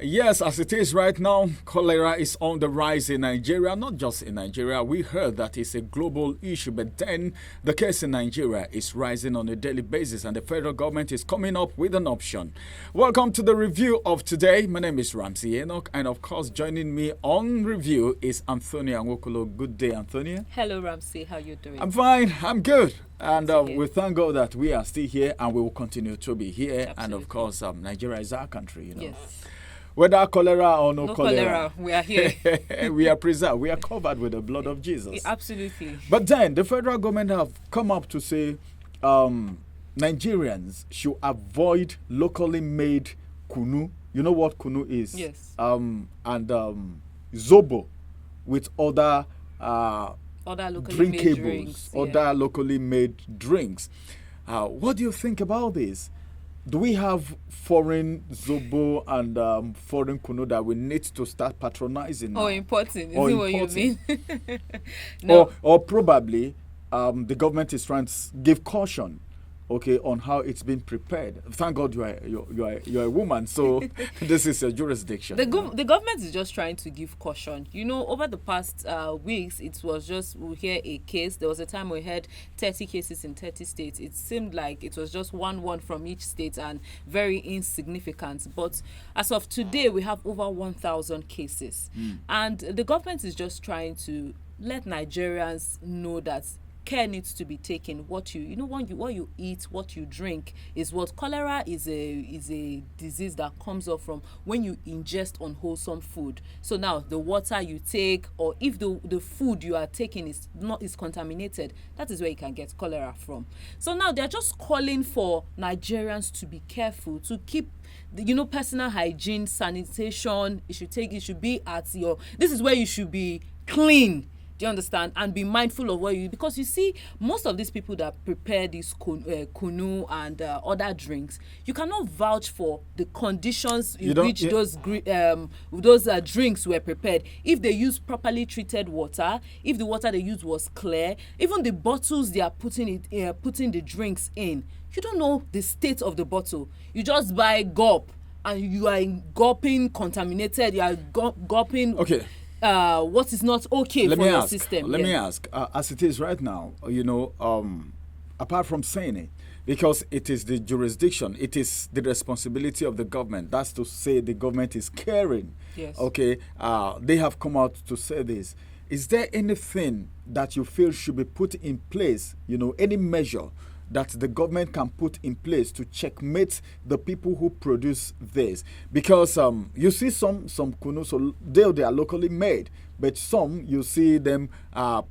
Yes, as it is right now, cholera is on the rise in Nigeria. Not just in Nigeria. We heard that it's a global issue, but then the case in Nigeria is rising on a daily basis, and the federal government is coming up with an option. Welcome to the review of today. My name is Ramsey Enoch, and of course, joining me on review is Antonia Nwokolo. Good day, Antonia. Hello, Ramsey. How you doing? I'm fine. I'm good. And we thank God that we are still here, and we will continue to be here. Absolutely. And of course, Nigeria is our country, Yes. Whether cholera or no cholera, we are here. we are preserved. We are covered with the blood of Jesus. Absolutely. But then the federal government have come up to say Nigerians should avoid locally made Kunu. You know what Kunu is? Yes. And Zobo with other locally made drinks. other locally made drinks. What do you think about this? Do we have foreign Zobo and foreign Kunu that we need to start patronizing now? Or importing. Is Or it what you importing. mean? No. Or probably the government is trying to give caution, okay, on how it's been prepared. Thank God you're a woman, so this is your jurisdiction. The government is just trying to give caution. You know, over the past weeks, it was just, we hear a case. There was a time we had 30 cases in 30 states. It seemed like it was just one from each state and very insignificant. But as of today, we have over 1,000 cases. And the government is just trying to let Nigerians know that care needs to be taken. What you eat, what you drink is what. Cholera is a disease that comes up from when you ingest unwholesome food. So now the water you take, or if the food you are taking is contaminated, that is where you can get cholera from. So now they're just calling for Nigerians to be careful, to keep personal hygiene, sanitation. It should be at your, this is where you should be clean. Do you understand? And be mindful of because you see, most of these people that prepare this kunu and other drinks, you cannot vouch for the conditions in which those drinks were prepared. If they use properly treated water, if the water they used was clear, even the bottles they are putting the drinks in, you don't know the state of the bottle. You just buy gulp, and you are gulping contaminated. You are gulping. Okay. What is not okay for your system. Let me ask, as it is right now, apart from saying it, because it is the jurisdiction, it is the responsibility of the government. That's to say the government is caring. Yes. Okay. They have come out to say this. Is there anything that you feel should be put in place, any measure that the government can put in place to checkmate the people who produce this? Because you see some kunu, so they are locally made, but some you see them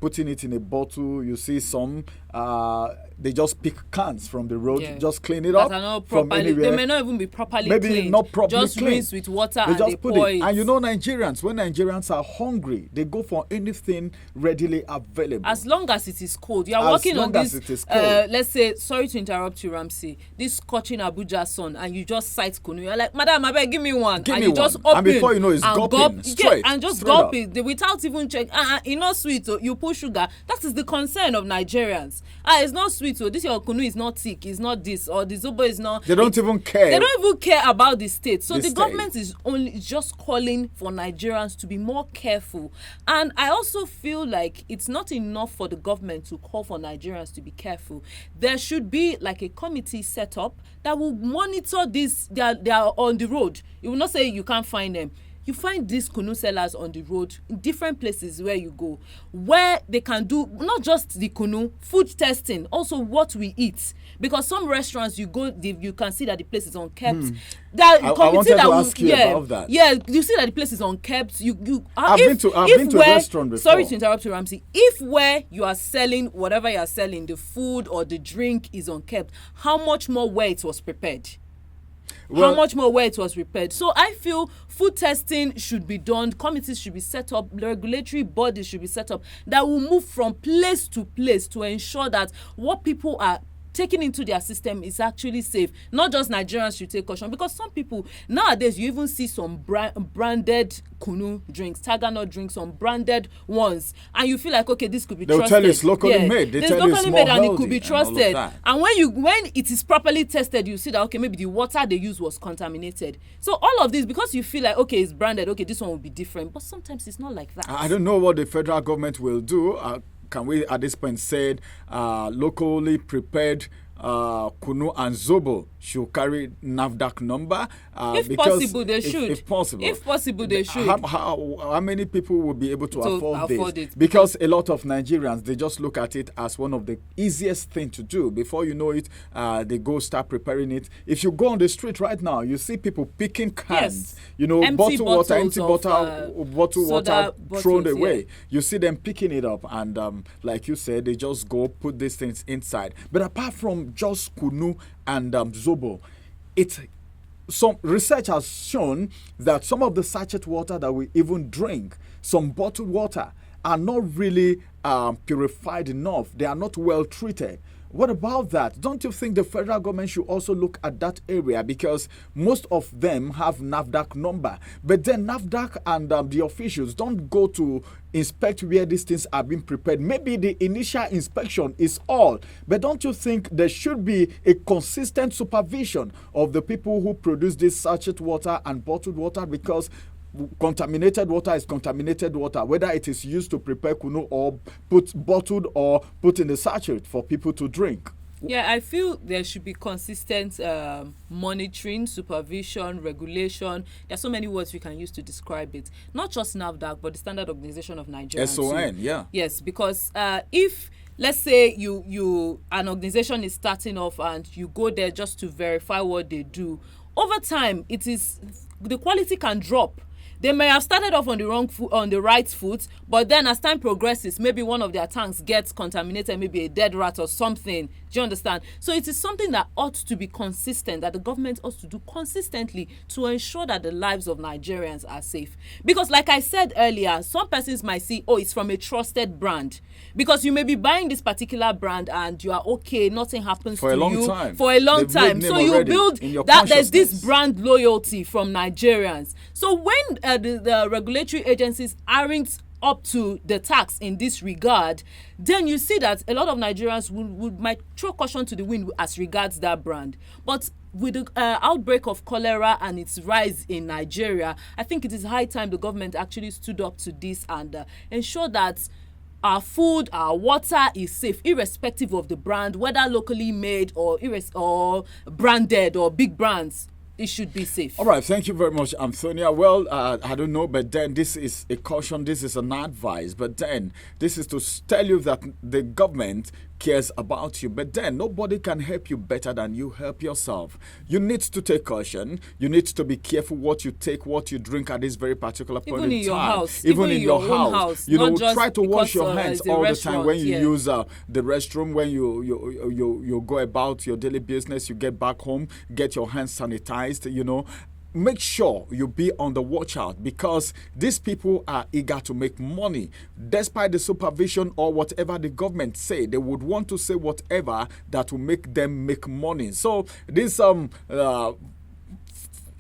putting it in a bottle. You see some they just pick cans from the road, just clean it up from anywhere. They may not even be properly Maybe cleaned. not properly just cleaned. Rinse with water They and just they put pour it. it. And Nigerians, when Nigerians are hungry, they go for anything readily available. As long as it is cold. You are working on this, let's say, sorry to interrupt you, Ramsey, this scorching Abuja sun, and you just sight kunu. You're like, Madam, I beg, give me one. Give and me you one. just open. And before you know, it's gulping straight. And just straight gulp up. it without even check. It's not sweet, so you put sugar. That is the concern of Nigerians. It's not sweet, so this your kunu is not thick, it's not this, or the Zobo is not. They don't even care. They don't even care about the state. So the government is just calling for Nigerians to be more careful. And I also feel like it's not enough for the government to call for Nigerians to be careful. There should be like a committee set up that will monitor this. They are on the road. You will not say you can't find them. You find these kunu sellers on the road in different places where you go, where they can do not just the kunu, food testing, also what we eat. Because some restaurants you go, you can see that the place is unkept. I wanted to ask you about that. Yeah, you see that the place is unkept. I've been to a restaurant before. Sorry to interrupt you, Ramsey. If where you are selling whatever you are selling, the food or the drink is unkept, how much more where it was prepared? How much more where it was prepared? So I feel food testing should be done. Committees should be set up. Regulatory bodies should be set up that will move from place to place to ensure that what people are taken into their system is actually safe. Not just Nigerians should take caution, because some people nowadays, you even see some branded Kunu drinks, Tagano drinks, some branded ones, and you feel like, okay, this could be They'll trusted. tell you it's locally made. They tell you it's more and healthy it could be trusted. And when it is properly tested, you see that, okay, maybe the water they use was contaminated. So all of this, because you feel like, okay, it's branded, okay, this one will be different, but sometimes it's not like that. I don't know what the federal government will do. Can we at this point say locally prepared Kunu and Zobo should carry NAFDAC number? If possible, they should. If possible. If possible, they should. How many people will be able to afford this? It? Because a lot of Nigerians, they just look at it as one of the easiest thing to do. Before you know it, they go start preparing it. If you go on the street right now, you see people picking cans. Yes. You know, empty bottle water, soda thrown bottles, away. You see them picking it up, and like you said, they just go put these things inside. But apart from just Kunu and Zobo, some research has shown that some of the sachet water that we even drink, some bottled water, are not really purified enough. They are not well treated. What about that? Don't you think the federal government should also look at that area? Because most of them have NAFDAC number. But then NAFDAC and the officials don't go to inspect where these things are being prepared. Maybe the initial inspection is all. But don't you think there should be a consistent supervision of the people who produce this sachet water and bottled water? Because contaminated water is contaminated water, whether it is used to prepare Kunu or bottled or put in the sachet for people to drink. Yeah, I feel there should be consistent monitoring, supervision, regulation. There are so many words we can use to describe it. Not just NAFDAC, but the Standard Organization of Nigeria. SON, yeah. Yes, because if, let's say, an organization is starting off and you go there just to verify what they do, over time, the quality can drop. They may have started off on the right foot, but then as time progresses, maybe one of their tanks gets contaminated, maybe a dead rat or something. Do you understand? So it is something that ought to be consistent, that the government ought to do consistently to ensure that the lives of Nigerians are safe. Because like I said earlier, some persons might see, oh, it's from a trusted brand. Because you may be buying this particular brand and you are okay, nothing happens to you for a long time. So you build that there's this brand loyalty from Nigerians. So when the regulatory agencies aren't up to the tax in this regard, then you see that a lot of Nigerians might throw caution to the wind as regards that brand. But with the outbreak of cholera and its rise in Nigeria, I think it is high time the government actually stood up to this and ensured that our food, our water is safe, irrespective of the brand, whether locally made or branded or big brands. It should be safe. All right, thank you very much, Antonia. Well, I don't know, but then this is a caution, this is an advice, but then this is to tell you that the government cares about you, but then nobody can help you better than you help yourself. You need to take caution. You need to be careful what you take, what you drink at this very particular point in time. Even in your house. You know, try to wash your hands all the time when you use the restroom, when you go about your daily business, you get back home, get your hands sanitized, you know. Make sure you be on the watch out, because these people are eager to make money. Despite the supervision or whatever the government say, they would want to say whatever that will make them make money. So this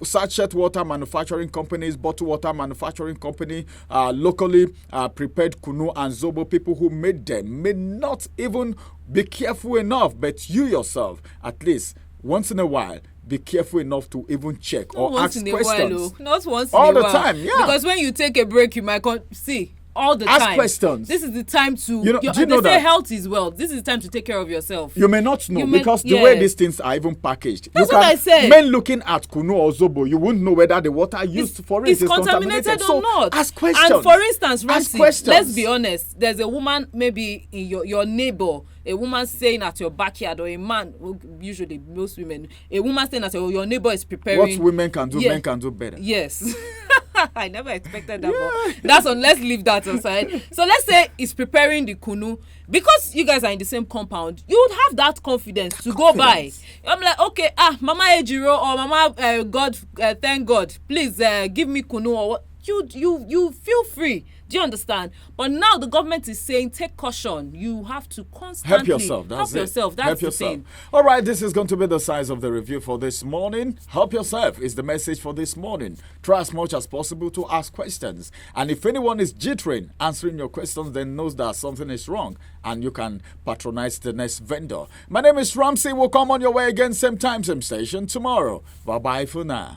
sachet water manufacturing companies, bottled water manufacturing company, locally prepared Kunu and Zobo, people who made them may not even be careful enough, but you yourself, at least once in a while, be careful enough to even check or ask questions. Not once all in a the while. time, yeah. Because when you take a break, you might see all the time. Ask questions. This is the time to. Do you know they say that health is wealth. This is the time to take care of yourself. You may not know because the way these things are even packaged. That's what I said. Men looking at Kunu or Zobo, you wouldn't know whether the water used for it is contaminated or not. Ask questions. And for instance, ask questions. Let's be honest. There's a woman, maybe in your neighbor, a woman staying at your backyard, or a man, usually most women, a woman staying at your neighbor is preparing. What women can do, men can do better. Yes. I never expected that. But let's leave that aside. So let's say it's preparing the Kunu. Because you guys are in the same compound, you would have that confidence to go by. I'm like, okay, Mama Ejiro or Mama God, thank God, please give me Kunu or what. You feel free Do you understand? But now the government is saying, take caution. You have to constantly help yourself. That's the thing. All right, this is going to be the size of the review for this morning. Help yourself is the message for this morning. Try as much as possible to ask questions. And if anyone is jittering answering your questions, then knows that something is wrong and you can patronize the next vendor. My name is Ramsey. We'll come on your way again, same time, same station tomorrow. Bye bye for now.